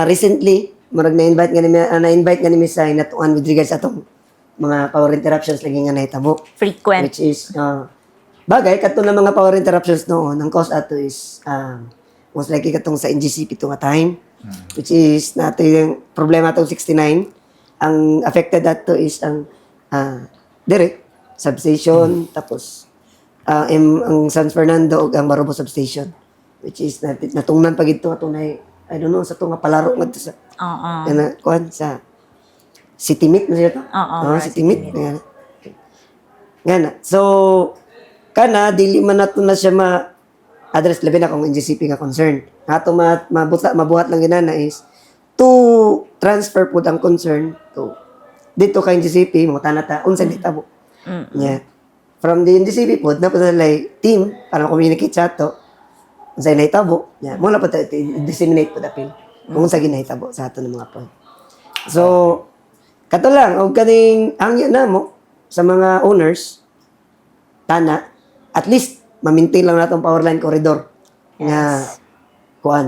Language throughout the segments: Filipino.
recently murag na-invite nga ni Miss Sai natuan with regards sa atong mga power interruptions lagi nga nahitabo. Frequent. Which is, bagay, kato na mga power interruptions noon, ang cause ato is, most likely katong sa NGCP ito nga time, which is, nato yung problema itong 69, ang affected ato is ang, direct, substation, tapos, ang San Fernando o ang Barobo substation, which is, natungnan pag ito, atunay, I don't know, sa ito nga palaro nga ito sa, sa, City Meet na siya to? Oo, City Meet. Nga na. So, dili man nato na siya ma-address labi na kung NGCP nga concern. Ato mabuhat lang ginana is to transfer po ang concern to dito kay NGCP, mga tanata, unsa dita po. Yeah. From the NGCP po, na po team, para communicate sa ato, unsa nahitabo. Yeah. Muna po disseminate po dapil. Kung unsa ginahitabo sa ato ng mga point. So, kato lang, o kaning hangyo na mo sa mga owners, at least, ma-maintain lang natong power line corridor. Nga,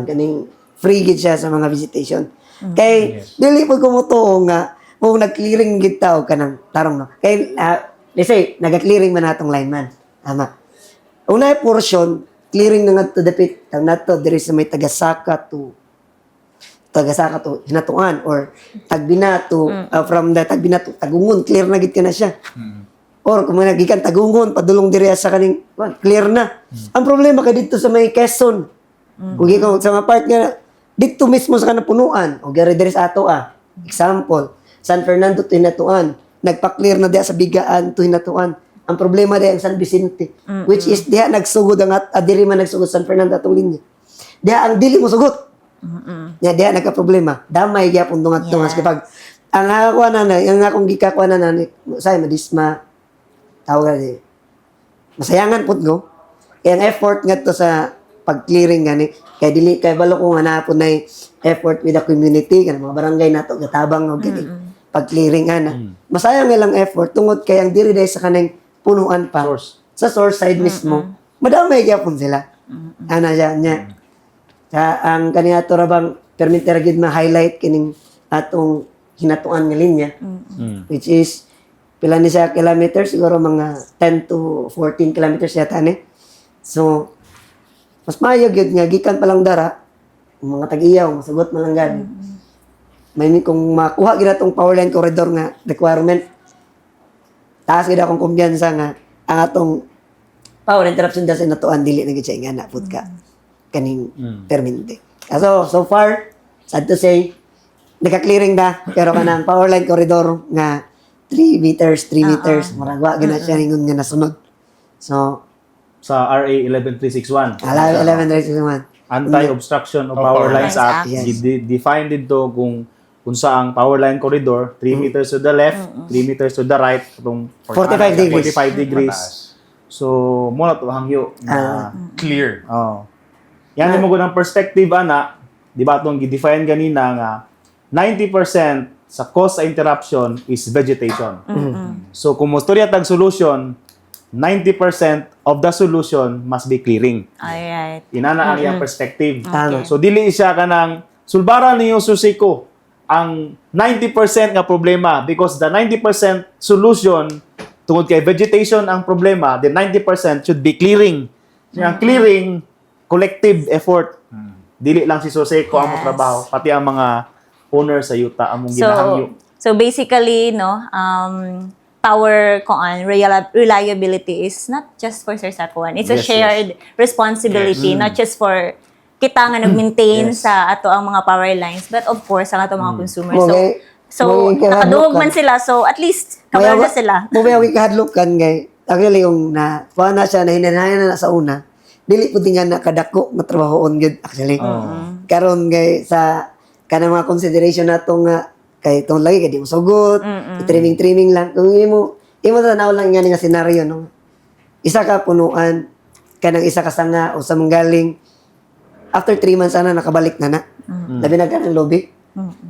kaning free gid siya sa mga visitation. Kay, dili po kumutuo nga, kung nag-clearing gid tao ka ng tarong, no? Kay, let's say, nag-clearing man natong lineman. Tama. Una portion, clearing na nga to the pit, nato, there is may tagasaka to Hinatuan or Tagbina to from the Tagbina to Tagungon, clear na gid ka na siya. Or kung nagikan Tagungon padulong diri sa kaning clear na. Ang problema kay dito sa may Quezon. Kung ikaw sa mga part nga dito mismo sa kanang punuan o gari diri sa ato example, San Fernando to Hinatuan, nagpa-clear na diha sa Bigaan to Hinatuan. Ang problema diha ang San Vicente, which is diha nagsugod ang diri man nagsugod San Fernando atong linya. Diha ang dili mo sugot. Diha nagka-problema. Damay gyapon tungas kapag ang ako ang akong gikakuha na say madisma tawag ni masayangan pud go. Kaya ang effort ngadto sa pag-clearing gani kay dili kay balo ko nga napon nay effort with the community kan mga barangay nato gatabang og gani pag-clearing ana. Masayang nga lang effort tungod kay ang diri dai sa kanang punuan pa sa source side mismo. Madamay gyapon sila. Ana nya. Ang kanina to rabang permitter gid ma-highlight kining atong hinatuan nga linya, which is pila ni siya kilometers, siguro mga 10 to 14 kilometers yata ni. So, mas maayo gyud nga gikan pa lang dara, mga tag-iyaw, masugot man lang gani. May kung makuha gid atong power line corridor nga requirement, taas gid akong kumpiyansa nga ang atong power interruption sa natuan dili na gid siya ingana pud ka kaning permanente. So far, sad to say, naka-clearing na, pero kanang power line corridor nga 3 meters, maragwa gina siya ringon nga nasunod. So, sa RA 11361. 11361. Anti-Obstruction of Power Lines Act. Yes. Defined dito kung saang power line corridor, 3 meters to the left, 3 meters to the right, itong 45 degrees. 45 degrees. So, muna to hangyo na Clear. yan mo ng perspective, ana, di ba itong define ganina nga 90% sa cause sa interruption is vegetation. So, kung mustorya tag solution, 90% of the solution must be clearing. Alright. Inana ang iyang perspective. Tama. So, dili siya ka ng sulbara niyo susiko ang 90% nga problema because the 90% solution tungod kay vegetation ang problema, the 90% should be clearing. Ang clearing, collective effort. Dili lang si Soseco ang trabaho, pati ang mga owner sa yuta among ginahangyo. So basically, no, power reliability is not just for Sir Satuan. It's a Yes, shared responsibility, not just for kita nga nag-maintain sa ato ang mga power lines, but of course sa ato mga consumers. So nakaduog man sila, so at least cover na sila. Mubayawi kahadlukan kay actually yung kuha na siya na hinanayan na sa una. Dili pud nga nakadako nga trabahoon gyud actually. Karon kay sa kanang mga consideration nato nga kay tong lagi kay di mo sugot, trimming lang. Kung imo tanaw lang nga nga senaryo no. Isa ka punuan kanang isa ka sanga o sa manggaling after 3 months ana nakabalik na. Labi na kanang lobby.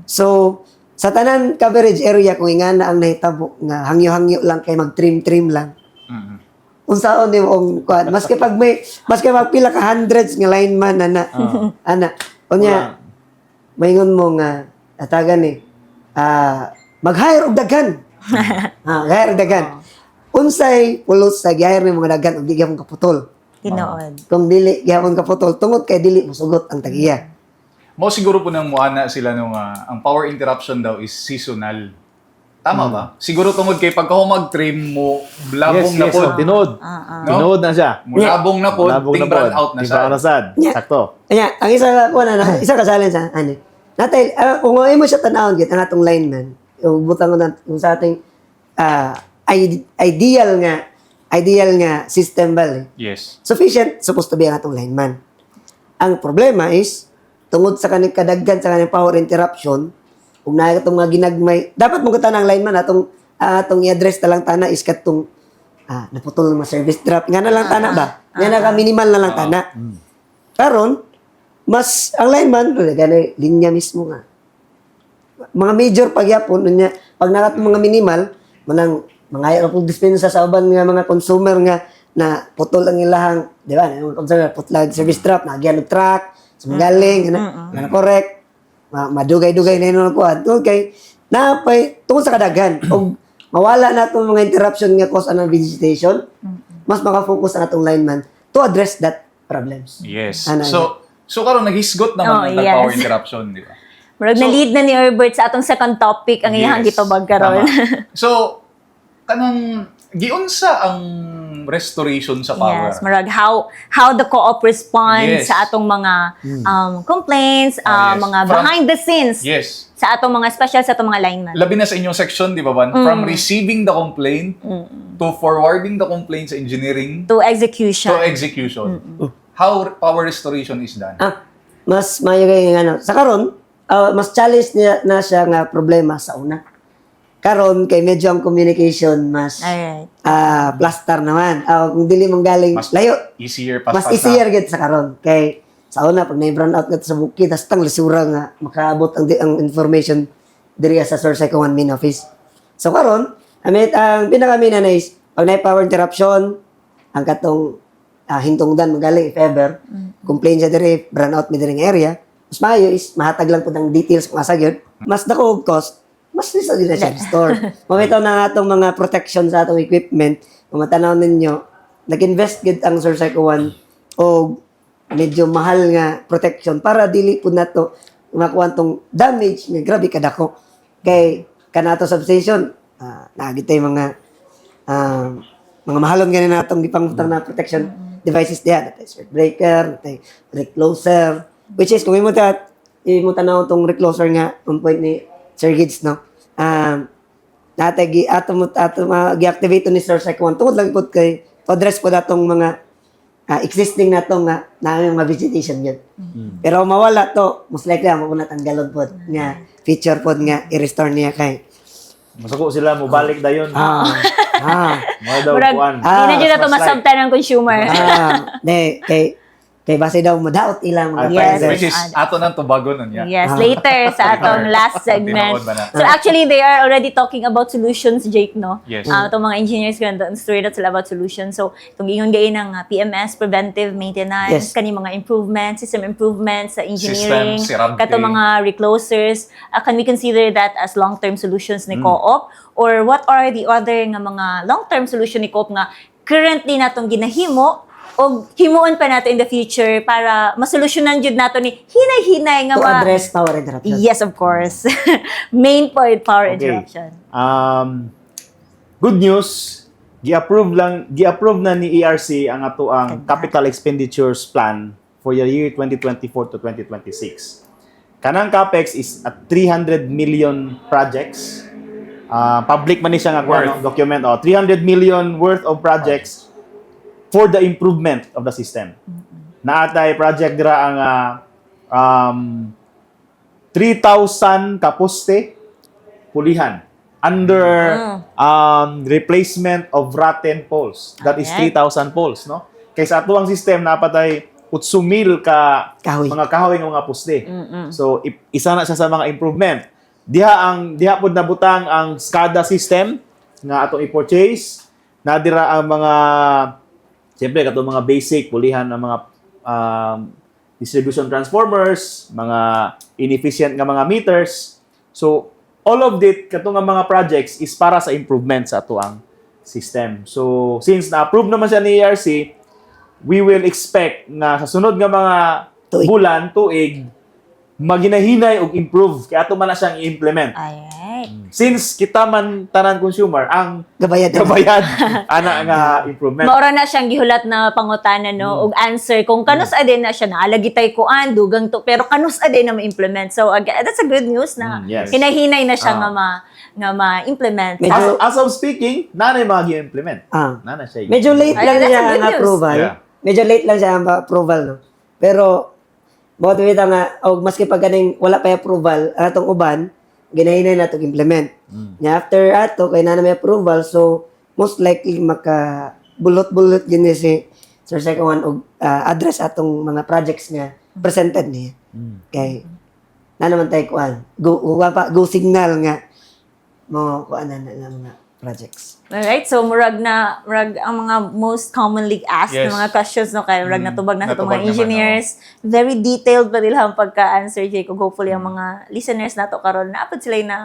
So sa tanan coverage area kung ingana ang nahitabo nga hangyo-hangyo lang kay mag-trim lang. Unsaon ni mong kuan maski magpila ka hundreds nga lineman ana unya maingon mo nga atagan ni mag-hire og daghan. Hire og daghan. Unsay pulos sa gi-hire ni mga daghan ug di gyapon kaputol. Tinood. Kung dili gyapon kaputol tungod kay dili mosugot ang tagiya. Mo siguro po nang muana sila nung ang power interruption daw is seasonal. Tama ba? Siguro tungod kay pagka mag-trim mo, labong na po. Tinood. Ah. No? Tinood na siya. Labong na po, Labog ting na brand po. out na Di siya. ba nasad? Yeah. Sakto. Anya, ang isa ka challenge ani. Natay kung mo siya tanawon gid ang atong lineman, butang ko na kung sa ating ideal nga system bali. Yes. Sufficient supposed to be ang atong lineman. Ang problema is tungod sa kaning kadaghan sa kaning power interruption, kung na itong mga ginagmay, dapat mo ng lineman atong i-address na lang tana is katong naputol ng mga service drop. Nga na lang tana ba? Nga na ka minimal na lang tana. Karon, mas ang lineman, gani linya mismo nga. Mga major pagyapon niya, pag nakat mga minimal, manang mga aeroport dispensa sa uban nga mga consumer nga na putol ang ilahang, di ba? Mga consumer putol service drop, nagyan og truck, sumagaling, na correct. Madugay-dugay na yun po. Okay. Napay, tungkol sa kadaghan, kung mawala na itong mga interruption nga cause ng vegetation, mas makafocus ang atong lineman to address that problems. Yes. Ano, So karon naghisgot naman ng yes. power interruption, di ba? Murag na-lead na ni Herbert sa atong second topic ang iyang gitubag karon. Tama. So, kanang giunsa ang restoration sa power? Yes, marag how the co-op responds Yes. sa atong mga complaints, Yes. mga From- behind the scenes Yes. sa atong mga special sa atong mga lineman. Labi na sa inyong section, di ba, Van? From receiving the complaint to forwarding the complaint sa engineering To execution. to execution. How power restoration is done? Mas mayo kay sa karon, mas challenge niya na siya nga problema sa una. Karon kay medyo ang communication mas Alright. plaster naman. Kung dili mong galing Mas layo, easier, mas easier gid sa karon kay sa una pag na-brown out nga sa bukid tas tang lisura nga makaabot ang information diri sa source ko 1 main office. So karon, ang pinaka-main na is pag na power interruption ang katong hintungdan magaling if ever complain siya diri brown out mi diri nga area, mas maayo is mahatag lang pud ang details kung asa gyud, mas dako og cost, mas lisa din na siya restore. Mamitaw na atong mga protection sa atong equipment, kung matanaw ninyo, nag-invest gid ang Source Eco 1 og medyo mahal nga protection para dili pud nato makuha tong damage nga grabe kadako. Kay kanato substation, nagitay mga mahalon ganin natong gipangutang na protection devices diyan, natay circuit breaker, natay recloser, which is kung imo tanaw tong recloser nga on point ni Sir Gids, no? Natay gi-activate ni Sir Second tungod lang pud kay to address po natong mga existing natong nga na mga vegetation yun. Pero mawala to, most likely mo na tanggalon pod nga feature pod nga i-restore niya kay Masuko sila, mubalik na yun. Mga daw Murag, kuan. di na dyan na ito masabta ng consumer. kay base daw madaot ilang mga Yes. prices. Which is, ato ng tubago nun yan. Yes, later sa atong last segment. Tinood ba na? So actually, they are already talking about solutions, Jake, no? Yes. Itong mga engineers ganda straight out sila about solutions. So, itong ingon gayon ng PMS, preventive maintenance, Yes. kani mga improvements, system improvements sa engineering, System, sirante. kato mga reclosers. Can we consider that as long-term solutions ni co-op? Or what are the other nga mga long-term solution ni co-op nga currently natong ginahimo o himuon pa nato in the future para masolusyonan jud nato ni hinay-hinay nga To address power interruption. Yes, of course. Main point, power interruption. Good news, gi-approve na ni ERC ang ato ang capital expenditures plan for the year 2024 to 2026. Kanang capex is at 300 million projects. Public man ni siya nga Worth. document 300 million worth of projects for the improvement of the system. Naatay project dira ang 3,000 kaposte pulihan under replacement of rotten poles. That is Alright. 3,000 poles, no? Kaysa ato ang system napatay 8,000 ka Kahoy. mga kahoy nga mga poste. So isa na siya sa mga improvement. Diha pud nabutang ang SCADA system nga atong i-purchase. Nadira ang mga siyempre katong mga basic pulihan ang mga distribution transformers, mga inefficient nga mga meters. So, all of it, katong nga mga projects is para sa improvement sa ato ang system. So, since na-approve naman siya ni ERC, we will expect na sa sunod nga mga bulan, tuig, maginahinay og improve. Kaya ato man na siyang i-implement. Alright. Since kita man tanan consumer, ang Gabayad. ana nga improvement. Maura na siyang gihulat na pangutana no og answer kung kanus ade na siya naalagitay kuan dugang to pero kanus ade na ma-implement. So again, that's a good news na Yes. hinahinay na siya nga ma-implement. Medyo- As of speaking, nanay mag-implement. Ah. Nana siya. Medyo late Ay, lang that's siya a good ang news. approval. Yeah. Medyo late lang siya ang approval, no? Pero, motivate nga, o maski pag ganing wala pa yung approval, atong uban, ginahinay na itong implement. Nya after ato, kay na may approval, so, most likely bulot-bulot yun si Sir Seco og address atong mga projects nga presented niya. Kay, na naman tayo kuan. Go signal nga mo kuan na mga projects. Alright, so murag ang mga most commonly asked Yes. na mga questions no kay murag natubag na sa Natubag mga naman, engineers. Very detailed pa nila ang pagka-answer Jake. Hopefully ang mga listeners nato karon naapod sila na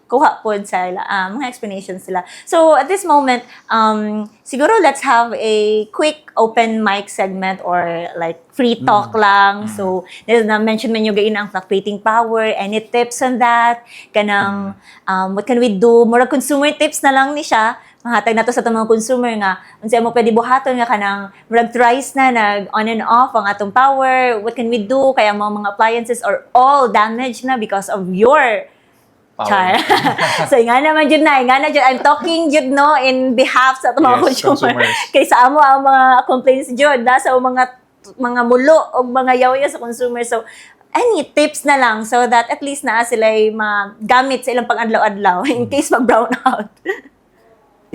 kuha pod sa mga explanations sila. So at this moment, siguro let's have a quick open mic segment or like free talk lang. So na-mention man yung gain ang fluctuating power. Any tips on that? Kanang what can we do? Murag consumer tips na lang ni siya. Mahatag na to sa mga consumer nga unsa mo pwede buhaton nga kanang murag thrice na nag on and off ang atong power. What can we do kaya ang mga appliances are all damaged na because of your Char. So, nga naman jud na. Nga na jud. I'm talking jud no in behalf sa mga Yes, consumers. Kaysa amo ang mga complaints jud na sa mga mulo o mga yawya sa consumer. So, any tips na lang so that at least na sila ay magamit sa ilang pang-adlaw-adlaw in case mag-brown out.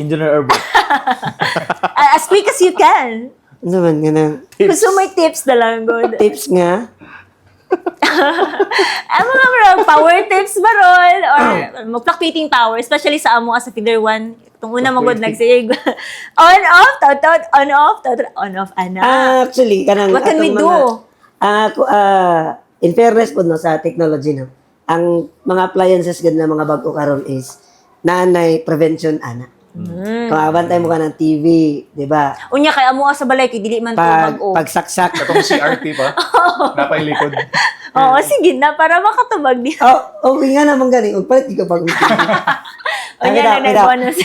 Engineer Urban. As quick as you can. Ano man, ganang Consumer tips na lang. Good. tips nga, Ang mga power tips ba ron? Or fluctuating power, especially sa amo as a feeder one. Itong una magod nagsig. On, off, on, off, on, off, ana. actually, kanang What can we atong do? in fairness po no, sa technology, no, ang mga appliances gud na mga bago karon is naanay prevention ana. Kung abantay mo ka ng TV, di ba? Unya kay amo sa balay kay dili man to mag-o. Pagsaksak. Katong CRT pa. Napay likod. Oo, sige na para makatubag niya. Okay nga naman gani. Ugpalit di ka pag Unya na bonus.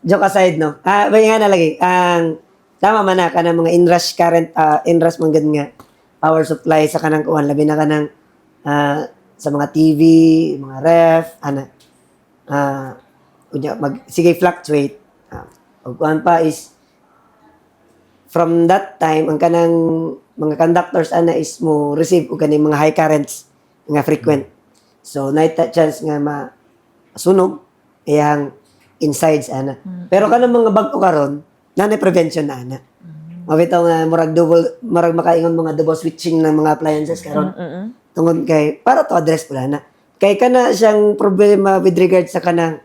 Joke aside, no? May nga nalagay. Tama man na ka ng mga inrush current, inrush man gud nga power supply sa kanang kuwan. Labi na ka ng sa mga TV, mga ref, sige fluctuate. Ug kuan pa is from that time ang kanang mga conductors ana is mo receive og kaning mga high currents nga frequent. So night chance nga masunog iyang insides ana. Pero kanang mga bag-o karon nanay prevention na ana. Mabitaw nga murag makaingon mga double switching ng mga appliances karon. Tungod kay para to address pula na. Kay kana siyang problema with regard sa kanang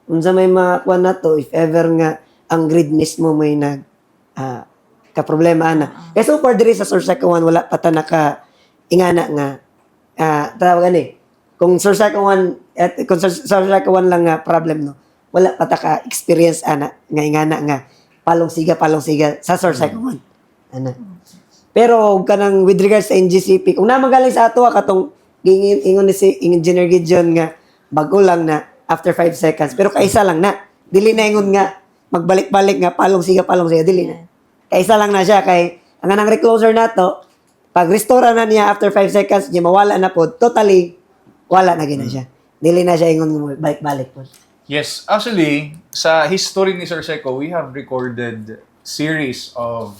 unsa may makuha na to if ever nga ang grid mismo may ka-problema na. Kaya so far diri sa source second one wala pa ta naka ingana nga tawag ani kung source second one kung source second one lang nga problem no wala pa ta ka experience ana nga ingana nga palong siga sa source second one ana. Pero kanang with regards sa NGCP kung namagaling sa ato katong ingon ni si Engineer Gideon nga bago lang na after 5 seconds. Pero kaisa lang na. Dili na ingon nga magbalik-balik nga palong siga dili na. Kaisa lang na siya kay ang anang recloser nato pag restore na niya after 5 seconds niya mawala na po totally wala na gina siya. Dili na siya ingon nga balik-balik po. Yes, actually, sa history ni Sir Seco, we have recorded series of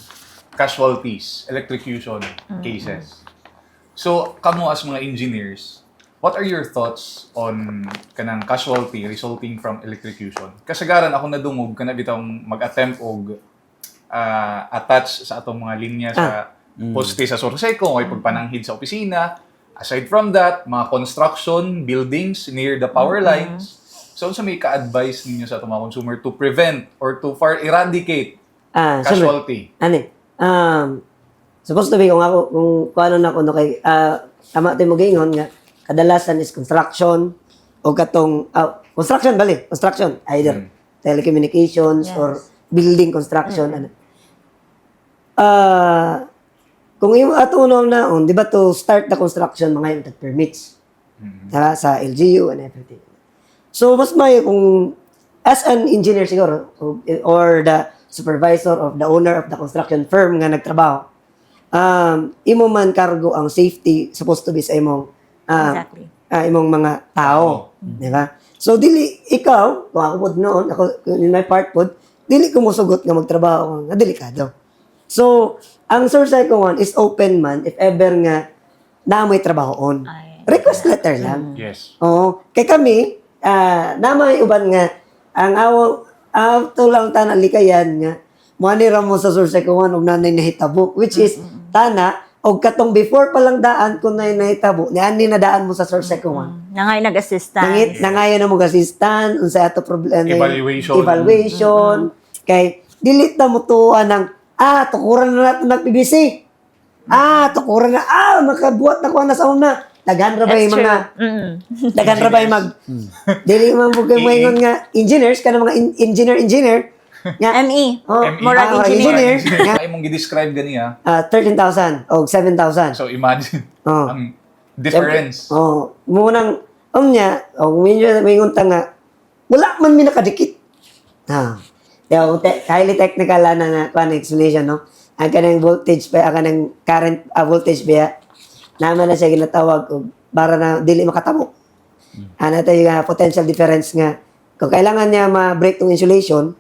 casualties, electrocution cases. So, kamo as mga engineers, what are your thoughts on kanang casualty resulting from electrocution? Kasagaran ako nadungog kana bitong mag-attempt og attach sa atong mga linya sa poste sa Sorseco o pagpananghid sa opisina. Aside from that, mga construction, buildings near the power lines. So, sa may ka-advise ninyo sa atong mga consumer to prevent or to far eradicate casualty? Ani, supposed to be kung ano na ko no kay tama tayo mo gingon nga kadalasan is construction o katong construction either telecommunications Yes. or building construction ano. Kung imo atunom na di ba to start the construction mga yung permits sa LGU and everything. So mas may kung as an engineer siguro or the supervisor of the owner of the construction firm nga nagtrabaho, imo man kargo ang safety supposed to be sa imong Exactly. imong mga tao, di ba? So dili ikaw, kung ako pod noon, ako in my part pod, dili ko mosugot nga magtrabaho nga delikado. So, ang Sursay ko one is open man if ever nga na may trabahoon. Ay. Request letter lang. Yes. Oo. Kay kami, na may uban nga, ang ato lang tanan likayan nga, muanira mo sa Sursay ko one og nanay nahitabo, which is, tana, og katong before pa lang daan kung nanay nahitabo, ni ani na daan mo sa Sursay ko one. Nangay nag-assistance. Nangayon na mo assistant, unsa ato problema. Evaluation. Kay, dilit na mo tuwa ng, tukuran na natin ng PBC. Tukuran na, makabuhat na ko na sa una. Daghan ra ba yung mga, daghan ra ba yung dili man bugay mo ingon nga, engineers, ka mga engineer, nga, ME. ME. Moral engineer. Engineer. Ay mong gi-describe ganiya. 13,000 o 7,000. So imagine Oh. ang difference. Munang, niya, mingon ta nga, wala man mi nakadikit. Highly technical na explanation, no? Ang kanang voltage pa, ang kanang current voltage ba, naman na siya ginatawag kung para na dili makatabo. Ano tayo nga potential difference nga, kung kailangan niya ma-break tong insulation,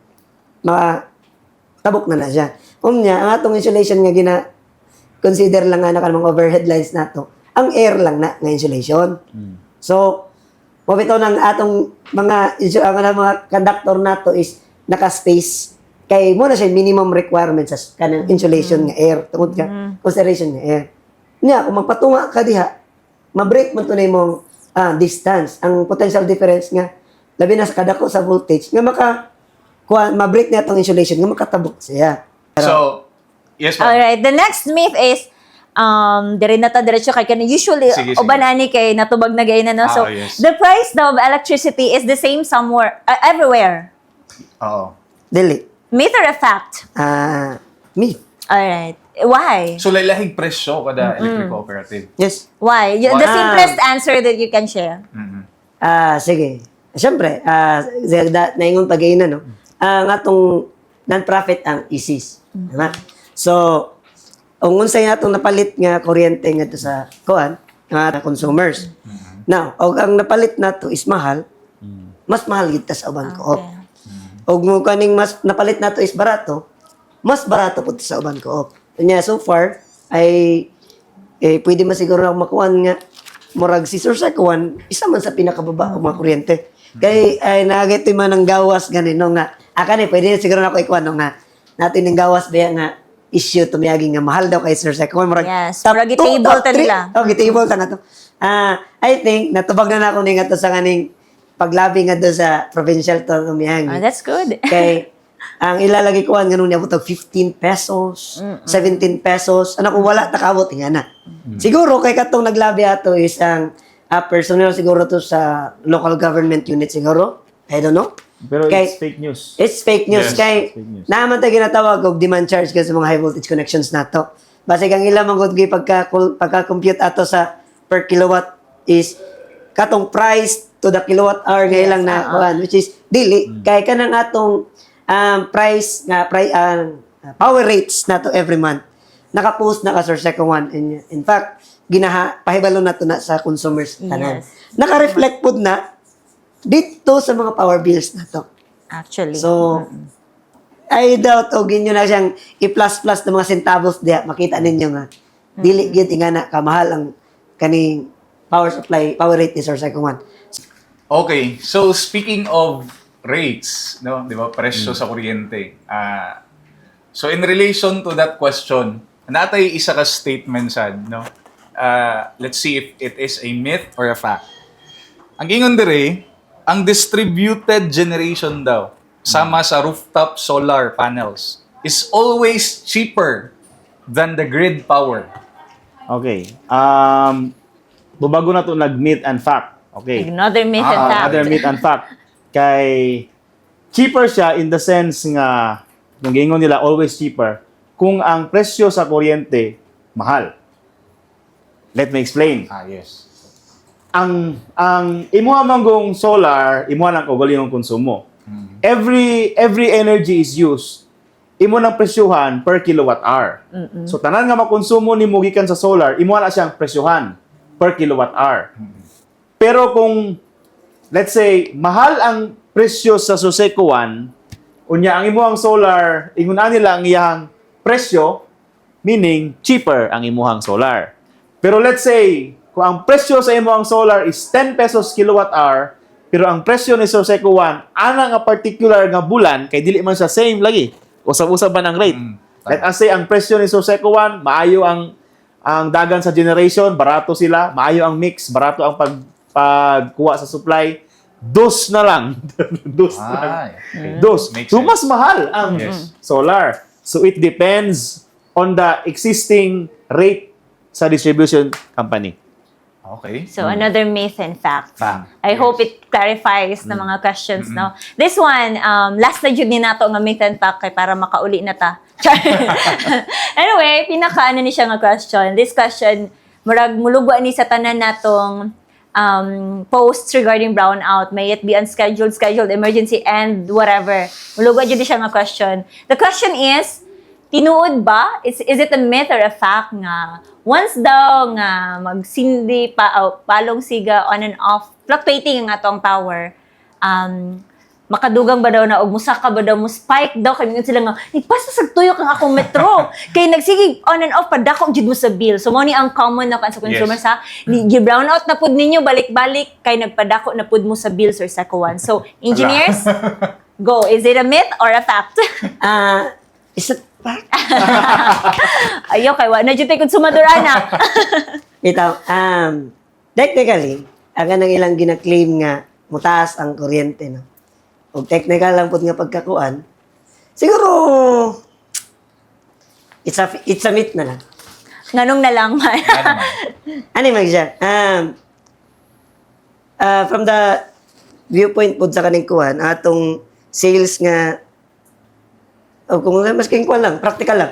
matabok na siya. Niya, ang atong insulation nga consider lang nga na kanang overhead lines na to, ang air lang na nga insulation. So, mabitaw ng atong mga conductor na to is naka-space kay mo na siya minimum requirements sa kanang insulation nga air tungod ka consideration nga air niya kung magpatunga ka diha ma-break man to na imong distance ang potential difference nga labi na sa kadako sa voltage nga ma-break niya tong insulation nga makatabok siya. So, yes ma'am. Alright, the next myth is dire na ta diretso kay kana usually Sige. ubanani kay natubag na gay na no. So Yes. the price daw of electricity is the same somewhere everywhere. Oo. Dili. Myth or a fact? Me. Alright. Why? So laylahing presyo kada electric cooperative. Yes. Why? The Why? simplest answer that you can share. Sige. Siyempre, naingon pag-iina, no? Ang atong non-profit ang ISIS. Diba? So, kung unsay atong napalit nga kuryente nga to sa nga consumers. Now, ang napalit na to is mahal, mas mahal gid ta sa uban ko. Okay. Og mo kaning mas napalit na to is barato, mas barato po sa uban ko. Kanya so far ay pwede masiguro na makuan nga murag si Sir Sakuan isa man sa pinakababa ang mga kuryente. Kay ay nagito man ang gawas ganino nga ni pwede siguro na ko ikuan nga natin ng gawas ba nga issue tumiyagi nga mahal daw kay Sir Sakuan murag Yes, top murag two, i-table top ta three. nila. Gitable ta nga to. I think natubag na ako ni nga to sa kaning paglabi nga do sa provincial to tumiyagi. That's good. Kay ang ilalagay ko ang ganun niya butog 15 pesos, 17 pesos. Ano ko wala takabot nga na. Siguro kay katong naglabi ato is ang personnel siguro to sa local government unit siguro. I don't know. Pero Kay- it's fake news. It's fake news Yes. kay Fake news. naman tayo ginatawag og demand charge kasi sa mga high voltage connections nato. Basta kang ilang magud pagka-compute ato sa per kilowatt is katong price to the kilowatt hour nga ilang na kuan, which is dili kay kanang atong price power rates nato every month naka-post na ka Sir second one in fact pahibalo na to na sa consumers tanan. Yes. Naka-reflect pod na dito sa mga power bills nato. Actually. So, I doubt og inyo na siyang i-plus-plus ng mga centavos diya. Makita ninyo nga. Dili gyud nga na kamahal ang kaning power supply, power rate ni Sir Second One. Okay, so speaking of rates, no, 'di ba, presyo sa kuryente. So in relation to that question, natay isa ka statement sad, no. Let's see if it is a myth or a fact. Ang ingon dire, ang distributed generation daw sama sa rooftop solar panels is always cheaper than the grid power. Okay. Bubago na to nag-myth and fact. Okay. Another myth and fact. Another myth and fact. Kay cheaper siya in the sense nga yung gingon nila always cheaper kung ang presyo sa kuryente mahal. Let me explain. Yes. Ang imuha manggong solar, imuha lang og yung konsumo. Every energy is used. Imo nang presyuhan per kilowatt hour. So tanan nga makonsumo nimo gikan sa solar, imuha na siyang presyuhan per kilowatt hour. Pero kung let's say mahal ang presyo sa Soseco 1, unya ang imuhang solar, ingon nila ang iyang presyo, meaning cheaper ang imuhang solar. Pero let's say kung ang presyo sa imuhang solar is 10 pesos kilowatt hour, pero ang presyo ni Soseco 1 ana nga particular nga bulan kay dili man siya same lagi. Usab-usab man ang rate. Let us say ang presyo ni Soseco 1, maayo ang dagan sa generation, barato sila, maayo ang mix, barato ang pagkuha sa supply. Dos na lang. Dos na lang. Okay. Dos. Makes So, sense. mas mahal ang Yes. solar. So, it depends on the existing rate sa distribution company. Okay. So, another myth and fact. Fact. I Yes. hope it clarifies na mga questions, no? This one, last na jud ni nato nga myth and fact kay para makauli na ta. Char. Anyway, pinaka-ano ni siya nga question. This question, murag mulugwa ni sa tanan natong posts regarding brownout. May it be unscheduled, scheduled, emergency, and whatever. Mulugwa jud ni siya nga question. The question is, tinuod ba? Is it a myth or a fact nga once daw nga magsindi palong siga on and off, fluctuating ang atong power, makadugang ba daw na og musaka ba daw mo spike daw kay mingon sila nga nagpasa sa tuyok ang akong metro kay nagsige on and off padako jud mo sa bill. So mo ni ang common na kan sa consumers Yes. ha, gi brown out na pud ninyo balik-balik kay nagpadako na pud mo sa bills or sa kuwan. So engineers, go. Is it a myth or a fact? Is it fact? Ayo kay wa na jud tay konsumador ana. Ito, technically, ang kanang ilang gina-claim nga mutaas ang kuryente, no? O technical lang po nga pagkakuan, siguro, it's a myth na lang. Nganong na lang man. Ano man siya? From the viewpoint po sa kaning kuhan, atong sales nga, kung mas king kuhan lang, practical lang.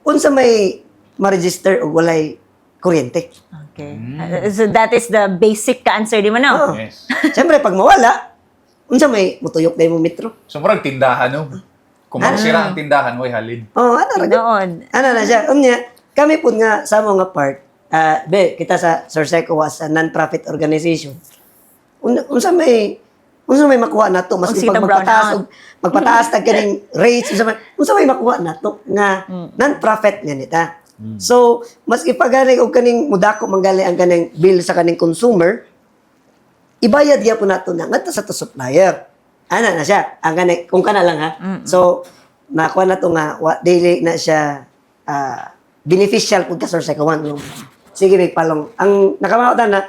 Unsa may ma-register o walay kuryente. Okay. So that is the basic answer di mo no? Oo. Yes. Siyempre, pag mawala, unsa may mutuyok na mo metro. So, murag tindahan, no? Kung masira ang tindahan, way halid. Oh, ano ra? Noon. Ano na siya? Unya, kami po nga sa mga part, kita sa Sorseco was a non-profit organization. Unsa may makuha na to, mas Kung sino pag magpataas tag kaning rates, unsa may makuha na to nga non-profit nga nita. So, mas ipagaling og kaning mudako manggali ang kaning bill sa kaning consumer, ibayad gyapon nato na ngadto sa to supplier. Ana na siya, ang kaning kung kana lang ha. So, nakuha na to nga daily na siya beneficial pud ka sa sekawan. Sige may palong. Ang nakamautan na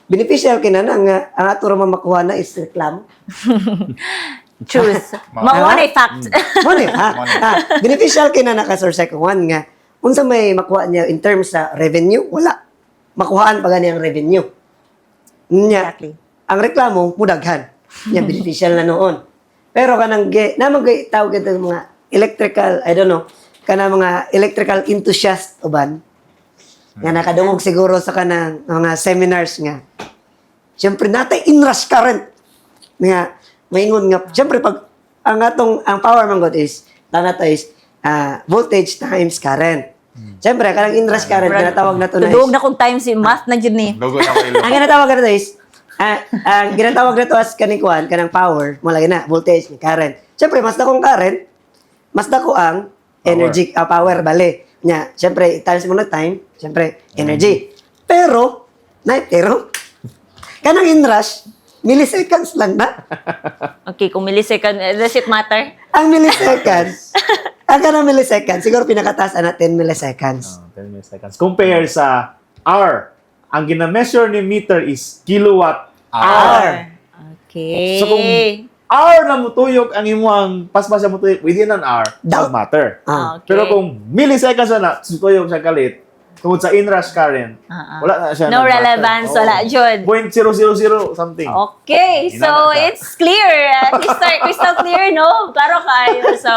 beneficial kinana nga ang ato ra makuha na is reklamo. Truth. Mao na fact. Mo ni ha. Beneficial kinana ka sa sekawan nga unsa may makuha niya in terms sa revenue, wala. Makuhaan pa gani ang revenue. Nya, Exactly. ang reklamo, mudaghan. Nya, beneficial na noon. Pero kanang, namang tawag ito mga electrical, I don't know, kanang mga electrical enthusiast uban, nga nakadungog siguro sa kanang mga seminars nga. Siyempre, natay inrush current. Nga, maingon nga, siyempre, pag ang power man God is, nato is, voltage times current. Siyempre, kanang inrush current, ginatawag na to na Tudog is, na kong time si math na jud ni. Logo na kayo. ang ginatawag na to is, ang ginatawag na to as kanikuan, kanang power, mo lagi na, voltage, current. Siyempre, mas dakong current, mas dako ang energy, power, bale. Nya, siyempre, times mo na time, siyempre, energy. Pero, kanang inrush, milliseconds lang na. Okay, kung millisecond, does it matter? Ang milliseconds, ang kanang milliseconds, siguro pinakataas na 10 milliseconds. 10 milliseconds. Compare sa hour. Ang gina-measure ni meter is kilowatt hour. Okay. So kung hour na mutuyok ang imuhang paspas na mutuyok within an hour, Doubt. doesn't matter. Ah. Okay. Pero kung milliseconds na tutuyok siya kalit, tungkol sa inrush current, wala na siya. No nag-matter. relevance, wala, Jud. 0.000 something. Okay, Ina so na siya. it's clear. At least crystal clear, no? Klaro kayo. So,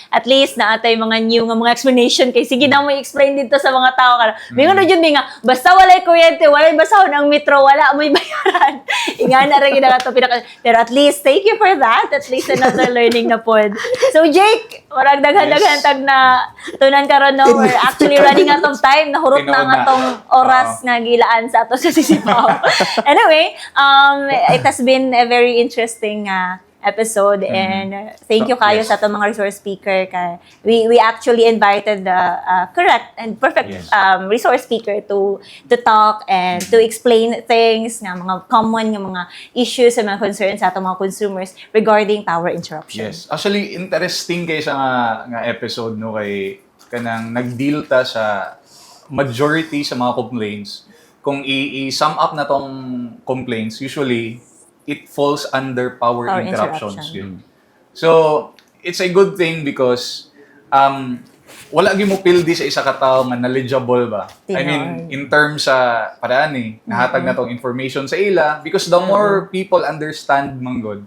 at least na atay mga new nga mga explanation kay sige na mo i-explain dito sa mga tao kana. Mingon na jud nga, basta walay kuryente, walay basahon ang metro, wala mo'y bayaran. Inga na rin to pinaka. Pero at least thank you for that. At least another learning na pod. So Jake, warag daghan-daghan tag na tunan karon no, we're actually running out of time. Nahurot na Tinuod nga na. tong oras nga gilaan sa ato sa sisipaw. Anyway, it has been a very interesting episode and thank you kayo Yes. sa atong mga resource speaker kay we actually invited the correct and perfect Yes. resource speaker to talk and to explain things nga mga common nga mga issues and mga concerns sa atong mga consumers regarding power interruption. Yes. Actually, interesting kay sa nga episode no kay kanang nag-deal ta sa majority sa mga complaints. Kung i-sum up na tong complaints, usually it falls under power Power interruptions. interruption. Yun. So, it's a good thing because wala gyud mo pildi sa isa ka tawo nga knowledgeable ba. I mean, in terms sa paraan nahatag na tong information sa ila because the more people understand manggod,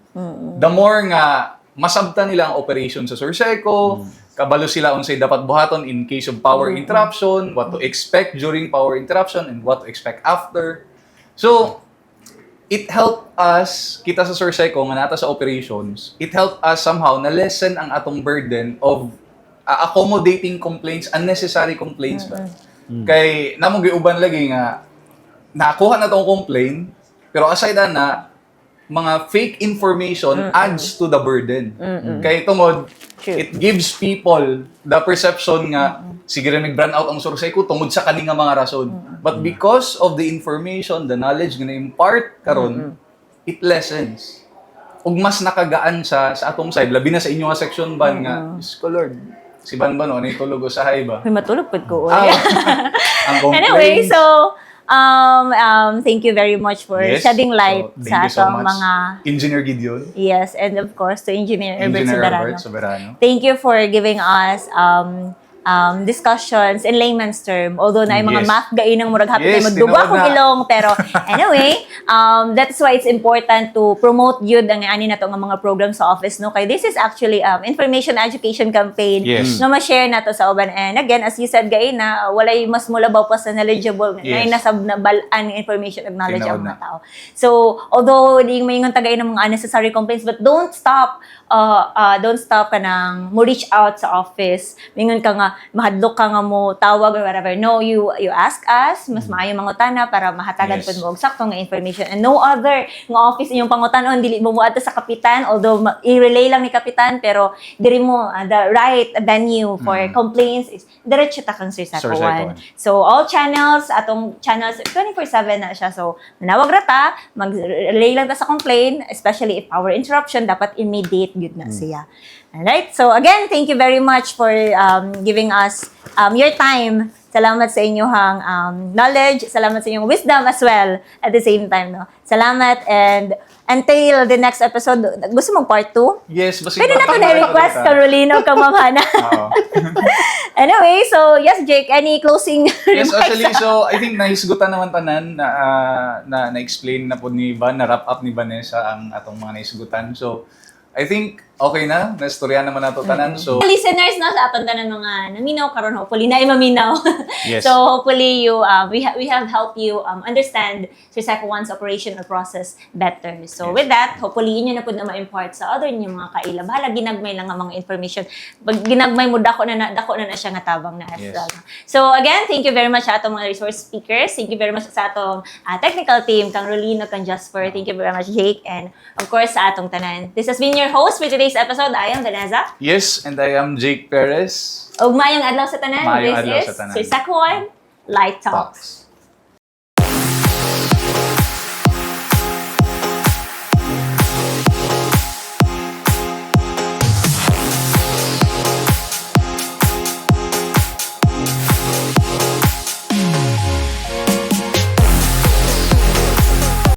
the more nga masabtan nila ang operation sa Surseco, kabalo sila unsay dapat buhaton in case of power interruption, what to expect during power interruption and what to expect after. So, it helped us, kita sa Surseco, nga nata sa operations, it helped us somehow na lessen ang atong burden of accommodating complaints, unnecessary complaints ba. Kay, namong giuban lagi nga, nakuha na tong complaint, pero aside na, mga fake information adds to the burden. Kay tungod, True. it gives people the perception nga, sige rin nag-brand out ang Surseco tungod sa kaning nga mga rason. But because of the information, the knowledge nga na-impart karon, it lessens. Ug mas nakagaan sa atong side, labi na sa inyo nga section ban nga, Diyos ko Lord, si Ban no, ano tulog sa hay ba? May matulog pud ko. Ah, ang complaints. Anyway, so thank you very much for Yes. shedding light So, sa thank you so atong much, mga Engineer Gideon, yes, and of course to Engineer Herbert Engineer Soberano. Robert Soberano. Thank you for giving us discussions in layman's term. Although na yung mga Yes. math gainang murag hapit Yes, na magdugo tinuod akong na. ilong. Pero anyway, that's why it's important to promote yun ang ani na to nga mga program sa office. No? Kay this is actually information education campaign Yes. na ma-share na to sa uban. And again, as you said, gaina, walay mas mulabaw pa sa knowledgeable. Yes. Na nasab na balaan information and knowledge Tinuod ang mga na. tao. So, although di may nga tagay ng mga unnecessary complaints, but don't stop ka nang mo reach out sa office. Mingon ka nga, mahadlok ka nga mo tawag or whatever. No, you ask us, mas maayo mangutana para mahatagan Yes. pud mo og sakto nga information. And no other nga office inyong pangutanon dili mo muadto sa kapitan, although i-relay lang ni kapitan, pero diri mo the right venue for complaints is diretso ta kang Surseco Surseco 1. So all channels, atong channels 24/7 na siya. So manawag ra ta, mag-relay lang ta sa complaint, especially if power interruption, dapat immediate good na siya. Alright? So again, thank you very much for giving us your time. Salamat sa inyong knowledge, salamat sa inyong wisdom as well at the same time. No? Salamat and until the next episode, gusto mong part 2? Yes, basta Pwede na ito na-request, Carolino, kang Ma'am Hana. Oo. Anyway, so yes, Jake, any closing Yes, remarks? actually, so I think nahisgutan naman tanan na explain na po ni Van, na wrap up ni Vanessa ang atong mga nahisgutan. So, I think okay na, nastorya naman nato tanan. So, Listeners no sa aton tanan mga naminaw karon, hopefully na maminaw. Yes. So hopefully you we have helped you understand Surseco 1's operational process better. So Yes. with that, hopefully inyo na pud na ma-impart sa other niyo mga kaila. Bahala ginagmay lang ang mga information. Pag ginagmay mo dako na siya nga tabang na Yes. So again, thank you very much sa atong mga resource speakers. Thank you very much sa atong technical team, kang Rolino, kang Jasper. Thank you very much, Jake, and of course sa atong tanan. This has been your host for today's episode. I am Vanessa. yes, and I am Jake Perez. Ug mayong adlaw sa tanan. Maayong This adlaw is sa tanan. Surseco 1 Light Talks.